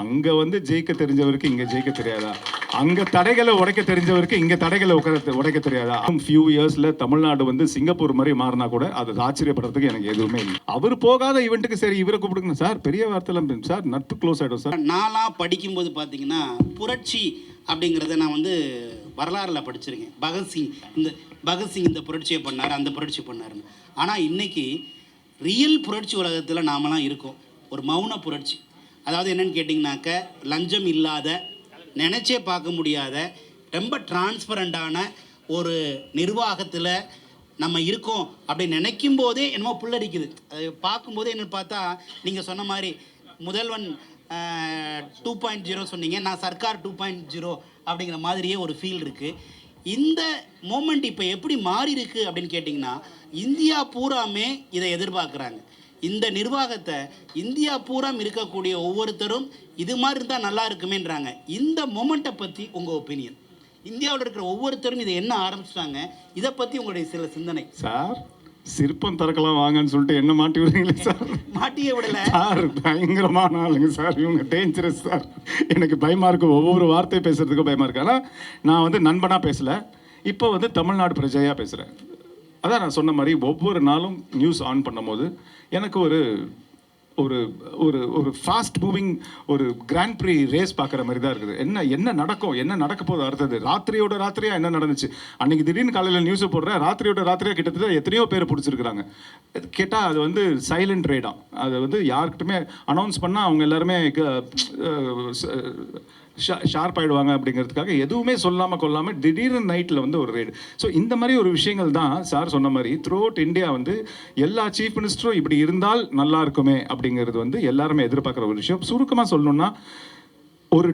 அங்க வந்து ஜெயிக்க தெரிஞ்சவருக்கு இங்க ஜெயிக்க தெரியாதா? அங்க தடைகளை உடைக்க தெரிஞ்சவருக்கு இங்க தடைகளை உடைக்க தெரியாதா? ஃபியூ இயர்ஸ்ல தமிழ்நாடு வந்து சிங்கப்பூர் மாதிரி மாறினா கூட அது ஆச்சரியப்படுறதுக்கு எனக்கு எதுவுமே இல்லை. அவர் போகாத ஈவெண்ட்டுக்கு சரி இவரை கூப்பிடுங்க சார், பெரிய வார்த்தை சார், நட்பு க்ளோஸ் ஆயிடும் சார். நான்லாம் படிக்கும்போது பார்த்தீங்கன்னா புரட்சி அப்படிங்கிறத நான் வந்து வரலாறில் படிச்சிருக்கேன். பகத்சிங் இந்த புரட்சியை பண்ணார், அந்த புரட்சி பண்ணாருன்னு. ஆனால் இன்னைக்கு ரியல் புரட்சி உலகத்தில் நாமெல்லாம் இருக்கோம். ஒரு மௌன புரட்சி. அதாவது என்னென்னு கேட்டிங்கனாக்க, லஞ்சம் இல்லாத, நினச்சே பார்க்க முடியாத, ரொம்ப டிரான்ஸ்பரண்டான ஒரு நிர்வாகத்தில் நம்ம இருக்கோம் அப்படின்னு நினைக்கும் போதே என்னமோ புல்லரிக்குது. அது பார்க்கும்போதே என்னென்னு பார்த்தா, நீங்கள் சொன்ன மாதிரி முதல்வன் 2.0 சொன்னீங்க, நான் சர்க்கார் 2.0 அப்படிங்கிற மாதிரியே ஒரு ஃபீல் இருக்குது. இந்த மூமெண்ட் இப்போ எப்படி மாறி இருக்கு அப்படின்னு கேட்டிங்கன்னா, இந்தியா பூராமே இதை எதிர்பார்க்குறாங்க. இந்த நிர்வாகத்தை இந்தியா பூரா இருக்கக்கூடிய ஒவ்வொருத்தரும் இது மாதிரி இருந்தால் நல்லா இருக்குமேன்றாங்க. இந்த மொமெண்ட்டை பற்றி உங்கள் ஒப்பீனியன்? இந்தியாவில் இருக்கிற ஒவ்வொருத்தரும் இதை என்ன ஆரம்பிச்சிட்டாங்க, இதை பற்றி உங்களுடைய சில சிந்தனை. சார், சிற்பம் திறக்கலாம் வாங்கன்னு சொல்லிட்டு என்ன மாட்டி விடுறீங்களே சார்? மாட்டியே விடல சார், பயங்கரமான ஆளுங்க சார், இவங்க டேஞ்சரஸ் சார். எனக்கு பயமா இருக்கு, ஒவ்வொரு வார்த்தை பேசுறதுக்கும் பயமா இருக்கு. ஆனால் நான் வந்து நண்பனா பேசல, இப்போ வந்து தமிழ்நாடு பிரஜையா பேசுறேன். அதான் நான் சொன்ன மாதிரி ஒவ்வொரு நாளும் நியூஸ் ஆன் பண்ணும்போது எனக்கு ஒரு ஒரு ஒரு ஒரு ஃபாஸ்ட் மூவிங் ஒரு கிராண்ட் ப்ரீ ரேஸ் பார்க்குற மாதிரி தான் இருக்குது. என்ன நடக்கும், என்ன நடக்க போகுது அடுத்தது, ராத்திரியோட ராத்திரியாக என்ன நடந்துச்சு. அன்றைக்கி திடீர்னு காலையில் நியூஸை போடுறேன், ராத்திரியோட ராத்திரியாக கிட்டத்தட்ட எத்தனையோ பேர் பிடிச்சிருக்கிறாங்க. கேட்டால் அது வந்து சைலண்ட் ரேடாக, அதை வந்து யாருக்கிட்டுமே அனௌன்ஸ் பண்ணால் அவங்க எல்லாருமே ஷார்ப் ஆகிடுவாங்க அப்படிங்கிறதுக்காக எதுவுமே சொல்லாமல் கொள்ளாமல் திடீர்னு நைட்டில் வந்து ஒரு ரெய்டு. ஸோ இந்த மாதிரி ஒரு விஷயங்கள் தான் சார் சொன்ன மாதிரி த்ரூ அவுட் இந்தியா வந்து எல்லா சீஃப் மினிஸ்டரும் இப்படி இருந்தால் நல்லா இருக்குமே அப்படிங்கிறது வந்து எல்லாருமே எதிர்பார்க்குற ஒரு விஷயம். சுருக்கமாக சொல்லணும்னா, ஒரு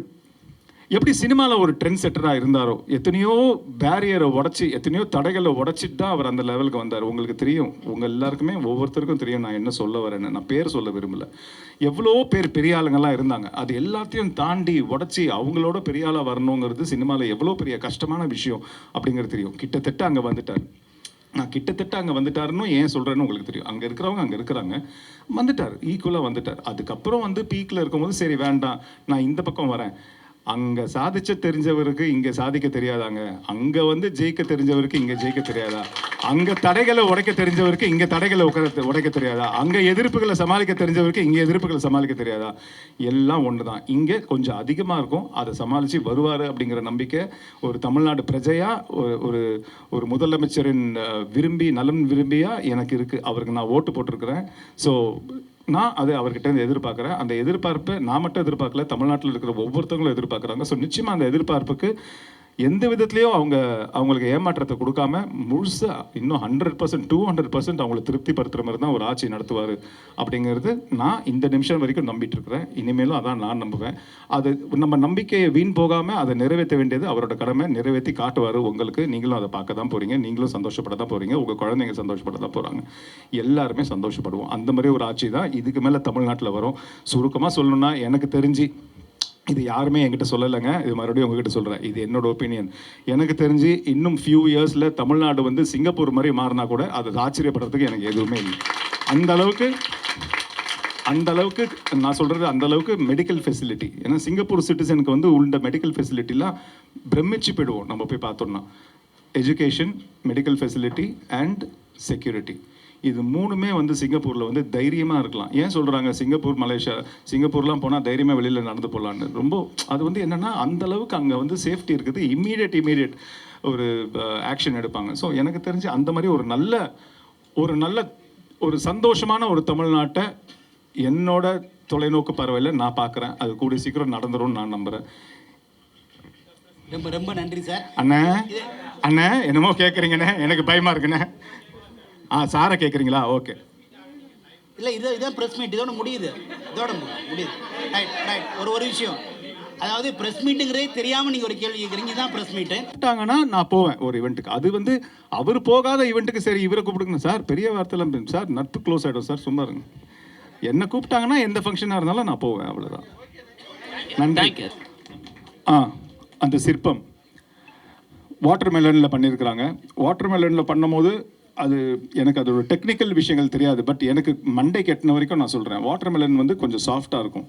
எப்படி சினிமாவில் ஒரு ட்ரெண்ட் செட்டராக இருந்தாரோ, எத்தனையோ பேரியரை உடச்சி எத்தனையோ தடைகளை உடச்சிட்டு தான் அவர் அந்த லெவலுக்கு வந்தார். உங்களுக்கு தெரியும், உங்கள் எல்லாருக்குமே ஒவ்வொருத்தருக்கும் தெரியும் நான் என்ன சொல்ல வரேன்னு. நான் பேர் சொல்ல விரும்பலை. எவ்வளோ பேர் பெரிய ஆளுங்கள்லாம் இருந்தாங்க. அது எல்லாத்தையும் தாண்டி உடச்சி அவங்களோட பெரிய ஆளாக வரணுங்கிறது சினிமாவில் எவ்வளோ பெரிய கஷ்டமான விஷயம் அப்படிங்கிறது தெரியும். கிட்டத்தட்ட அங்கே வந்துட்டார். நான் கிட்டத்தட்ட அங்கே வந்துட்டாருன்னு ஏன் சொல்கிறேன்னு உங்களுக்கு தெரியும். அங்கே இருக்கிறவங்க அங்கே இருக்கிறாங்க, வந்துட்டார், ஈக்குவலாக வந்துட்டார். அதுக்கப்புறம் வந்து பீக்கில் இருக்கும்போது சரி வேண்டாம், நான் இந்த பக்கம் வரேன். அங்கே சாதிச்ச தெரிஞ்சவருக்கு இங்கே சாதிக்க தெரியாதாங்க? அங்கே வந்து ஜெயிக்க தெரிஞ்சவருக்கு இங்கே ஜெயிக்க தெரியாதா? அங்கே தடைகளை உடைக்க தெரிஞ்சவருக்கு இங்கே தடைகளை உடைக்க தெரியாதா? அங்கே எதிர்ப்புகளை சமாளிக்க தெரிஞ்சவருக்கு இங்கே எதிர்ப்புகளை சமாளிக்க தெரியாதா? எல்லாம் ஒன்று தான். இங்கே கொஞ்சம் அதிகமாக இருக்கும், அதை சமாளித்து வருவார் அப்படிங்கிற நம்பிக்கை ஒரு தமிழ்நாடு பிரஜையாக, ஒரு ஒரு முதலமைச்சரின் நலன் விரும்பியாக எனக்கு இருக்குது. அவருக்கு நான் ஓட்டு போட்டிருக்கிறேன். ஸோ நான் அதை அவர்கிட்ட எதிர்பார்க்குறேன். அந்த எதிர்பார்ப்பை நான் மட்டும் எதிர்பார்க்கல, தமிழ்நாட்டில் இருக்கிற ஒவ்வொருத்தவங்களும் எதிர்பார்க்குறாங்க. ஸோ நிச்சயமாக அந்த எதிர்பார்ப்புக்கு எந்த விதத்துலேயும் அவங்களுக்கு ஏமாற்றத்தை கொடுக்காம முழுசாக இன்னும் 100% 200% அவங்களை திருப்திப்படுத்துகிற மாதிரி தான் ஒரு ஆட்சி நடத்துவார் அப்படிங்கிறது நான் இந்த நிமிஷம் வரைக்கும் நம்பிட்டு இருக்கிறேன். இனிமேலும் அதான் நான் நம்புவேன். அது நம்ம நம்பிக்கையை வீண் போகாமல் அதை நிறைவேற்ற வேண்டியது அவரோட கடமை. நிறைவேற்றி காட்டுவார் உங்களுக்கு. நீங்களும் அதை பார்க்க தான் போகிறீங்க, நீங்களும் சந்தோஷப்பட தான் போகிறீங்க, உங்கள் குழந்தைங்க சந்தோஷப்பட தான் போகிறாங்க, எல்லாருமே சந்தோஷப்படுவோம். அந்த மாதிரி ஒரு ஆட்சி தான் இதுக்கு மேலே தமிழ்நாட்டில் வரும். சுருக்கமாக சொல்லணும்னா, எனக்கு தெரிஞ்சு இது யாருமே என்கிட்ட சொல்லலைங்க, இது மறுபடியும் உங்ககிட்ட சொல்கிறேன், இது என்னோட ஒப்பீனியன். எனக்கு தெரிஞ்சு இன்னும் ஃபியூ இயர்ஸில் தமிழ்நாடு வந்து சிங்கப்பூர் மாதிரி மாறினா கூட அது ஆச்சரியப்படுறதுக்கு எனக்கு எதுவுமே இல்லை. அந்த அளவுக்கு நான் சொல்கிறது, அந்த அளவுக்கு மெடிக்கல் ஃபெசிலிட்டி. ஏன்னா சிங்கப்பூர் சிட்டிசனுக்கு வந்து உள்ள மெடிக்கல் ஃபெசிலிட்டிலாம் பிரமிச்சு போயிடுவோம் நம்ம போய் பார்த்தோம்னா. Education, medical facility and security, இது மூணுமே வந்து சிங்கப்பூரில் வந்து தைரியமாக இருக்கலாம். ஏன் சொல்கிறாங்க சிங்கப்பூர், மலேசியா, சிங்கப்பூர்லாம் போனால் தைரியமாக வெளியில் நடந்து போகலான்னு? ரொம்ப அது வந்து என்னென்னா அந்தளவுக்கு அங்கே வந்து சேஃப்டி இருக்குது. இம்மீடியட் ஒரு ஆக்ஷன் எடுப்பாங்க. ஸோ எனக்கு தெரிஞ்சு அந்த மாதிரி ஒரு நல்ல ஒரு சந்தோஷமான ஒரு தமிழ்நாட்டை என்னோட தொலைநோக்கு பரவாயில்ல நான் பார்க்குறேன். அது கூடிய சீக்கிரம் நடந்துரும்னு நான் நம்புகிறேன். ரொம்ப ரொம்ப நன்றி சார். அண்ணே என்னமோ கேட்குறீங்கண்ணே, எனக்கு பயமாக இருக்குண்ணே. சாரை கேட்குறீங்களா? ஓகே. இல்லை, இதான் ப்ரெஸ் மீட், இதோட முடியுது. ரைட். ஒரு விஷயம், அதாவது ப்ரெஸ் மீட்டுங்கிறதே தெரியாமல் நீங்கள் ஒரு கேள்வி கேட்குறீங்க, தான் ப்ரெஸ் மீட்டு கூப்பிட்டாங்கன்னா நான் போவேன் ஒரு ஈவெண்ட்டுக்கு. அது வந்து அவர் போகாத ஈவெண்ட்டுக்கு சரி இவரை கூப்பிடுங்க சார், பெரிய வார்த்தைலாம் சார், நட்பு க்ளோஸ் ஆகிடும் சார், சும்மா இருங்க. என்னை கூப்பிட்டாங்கன்னா எந்த ஃபங்க்ஷனாக இருந்தாலும் நான் போவேன், அவ்வளோதான். நன்றி. அந்த சிற்பம் வாட்டர் மெலனில் பண்ணியிருக்கிறாங்க. வாட்டர் மெலனில் பண்ணும்போது அது எனக்கு அதோட டெக்னிக்கல் விஷயங்கள் தெரியாது. பட் எனக்கு மண்டை கெட்டின வரைக்கும் நான் சொல்கிறேன், வாட்டர் மெலன் வந்து கொஞ்சம் சாஃப்டாக இருக்கும்.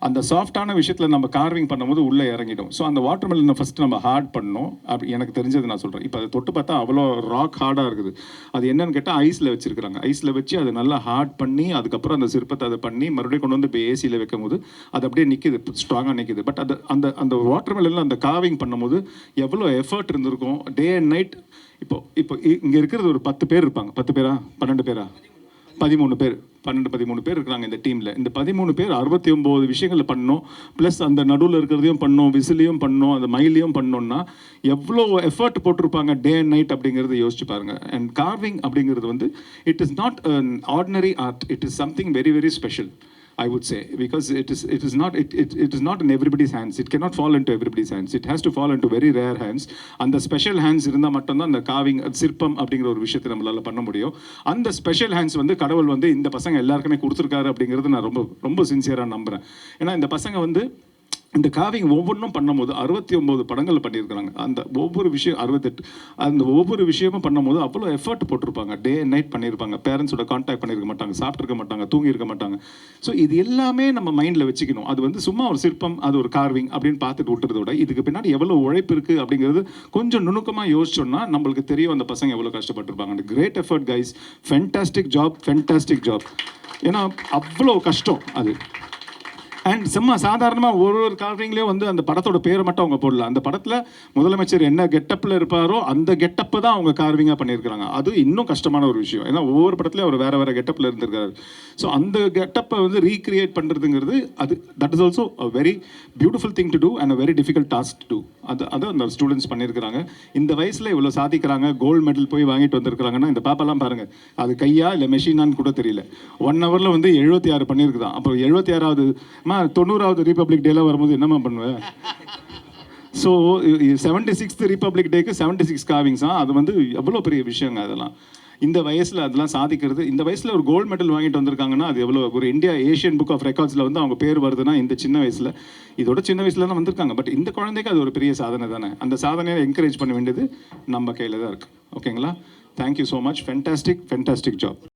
அந்த சாஃப்டான விஷயத்தில் நம்ம கார்விங் பண்ணும்போது உள்ளே இறங்கிடும். ஸோ அந்த வாட்டர் மெலனை ஃபஸ்ட்டு நம்ம ஹார்ட் பண்ணணும். அப்படி எனக்கு தெரிஞ்சது நான் சொல்கிறேன். இப்போ அதை தொட்டு பார்த்தா அவ்வளோ ராக் ஹார்டாக இருக்குது. அது என்னன்னு கேட்டால் ஐஸில் வச்சுருக்காங்க. ஐஸில் வச்சு அதை நல்லா ஹார்ட் பண்ணி அதுக்கப்புறம் அந்த சிற்பத்தை அதை பண்ணி மறுபடியும் கொண்டு வந்து இப்போ ஏசியில் வைக்கும் போது அது அப்படியே நிற்கிது, ஸ்ட்ராங்காக நிற்கிது. பட் அது அந்த அந்த வாட்டர் மெலனில் அந்த கார்விங் பண்ணும்போது எவ்வளோ எஃபர்ட் இருந்திருக்கும். Day and night. இப்போ இங்கே இருக்கிறது ஒரு 10 பேர் இருப்பாங்க. 10 பேரா 12 பேரா 13 பேர் 13 பேர் இருக்கிறாங்க இந்த டீமில். இந்த 13 பேர் 69 விஷயங்களை பண்ணோம். ப்ளஸ் அந்த நடுவில் இருக்கிறதையும் பண்ணோம், விசிலையும் பண்ணோம், அந்த மயிலையும் பண்ணோம்னா எவ்வளோ எஃபர்ட் போட்டிருப்பாங்க டே அண்ட் நைட் அப்படிங்கிறத யோசிச்சு பாருங்க. அண்ட் கார்விங் அப்படிங்கிறது வந்து it is not an ordinary art. It is something very very special, I would say, because it is not in everybody's hands. It cannot fall into everybody's hands. It has to fall into very rare hands. அந்த special hands இருந்தால் மட்டும்தான் அந்த carving சிற்பம் அப்படிங்கிற ஒரு விஷயத்தை நம்மளால பண்ண முடியும். அந்த ஸ்பெஷல் ஹேண்ட்ஸ் வந்து கடவுள் வந்து இந்த பசங்க எல்லாருக்குமே கொடுத்துருக்காரு அப்படிங்கிறது நான் ரொம்ப ரொம்ப சின்சியராக நம்புகிறேன். ஏன்னா இந்த பசங்க வந்து இந்த காவிங் ஒவ்வொன்றும் பண்ணும்போது 69 படங்கள் பண்ணியிருக்கிறாங்க. அந்த ஒவ்வொரு விஷயம் 68 அந்த ஒவ்வொரு விஷயமும் பண்ணும்போது அவ்வளோ எஃபர்ட் போட்டிருப்பாங்க. டே அண்ட் நைட் பண்ணியிருப்பாங்க. பேரண்ட்ஸோட கான்டாக்ட் பண்ணியிருக்க மாட்டாங்க, சாப்பிட்ருக்க மாட்டாங்க, தூங்கியிருக்க மாட்டாங்க. ஸோ இது எல்லாமே நம்ம மைண்டில் வச்சுக்கணும். அது வந்து சும்மா ஒரு சிற்பம், அது ஒரு கார்விங் அப்படின்னு பார்த்துட்டு விட்டுறத விட இதுக்கு பின்னாடி எவ்வளோ உழைப்பு இருக்குது அப்படிங்கிறது கொஞ்சம் நுணுக்கமாக யோசிச்சோன்னா நம்மளுக்கு தெரியும் அந்த பசங்க எவ்வளோ கஷ்டப்பட்டிருப்பாங்க. Great effort guys, fantastic job. ஏன்னா அவ்வளோ கஷ்டம் அது. அண்ட் சும்மா சாதாரணமாக ஒரு கார்விங்லேயும் வந்து அந்த படத்தோட பேரை மட்டும் அவங்க போடல. அந்த படத்தில் முதலமைச்சர் என்ன கெட்டப்பில் இருப்பாரோ அந்த கெட்டப்பை தான் அவங்க கார்விங்காக பண்ணியிருக்கிறாங்க. அது இன்னும் கஷ்டமான ஒரு விஷயம். ஏன்னா ஒவ்வொரு படத்துலையும் அவர் வேறு கெட்டப்பில் இருந்திருக்காரு. ஸோ அந்த கெட்டப்பை வந்து ரீக்ரியேட் பண்ணுறதுங்கிறது that is also a very beautiful thing to do and a very difficult task to do. அது அந்த ஸ்டூடெண்ட்ஸ் பண்ணியிருக்கிறாங்க. இந்த வயசில் இவ்வளோ சாதிக்கிறாங்க, கோல்டு மெடல் போய் வாங்கிட்டு வந்திருக்கிறாங்கன்னா இந்த பாப்பாலாம் பாருங்கள், அது கையா இல்லை மெஷினான்னு கூட தெரியல. 1 ஹவரில் வந்து 76 பண்ணியிருக்குதான். அப்புறம் 76வது 90வது ரிபப்ளிக் டேல வரும்போது என்னமா பண்ணுவேன்? ஸோ 76th ரிபப்ளிக் டேக்கு 76 காவிங்ஸ் அது வந்து எவ்வளோ பெரிய விஷயங்க அதெல்லாம். இந்த வயசில் அதெல்லாம் சாதிக்கிறது, இந்த வயசில் ஒரு கோல்டு மெடல் வாங்கிட்டு வந்திருக்காங்கன்னா அது எவ்வளோ ஒரு இந்தியா ஏஷியன் புக் ஆஃப் ரெக்கார்ட்ஸில் வந்து அவங்க பேர் வருதுன்னா இந்த சின்ன வயசில், இதோட சின்ன வயசில் தான் வந்திருக்காங்க. பட் இந்த குழந்தைக்கு அது ஒரு பெரிய சாதனை தானே. அந்த சாதனையை என்கரேஜ் பண்ண வேண்டியது நம்ம கையில் தான் இருக்குது. ஓகேங்களா? Thank you so much. Fantastic job.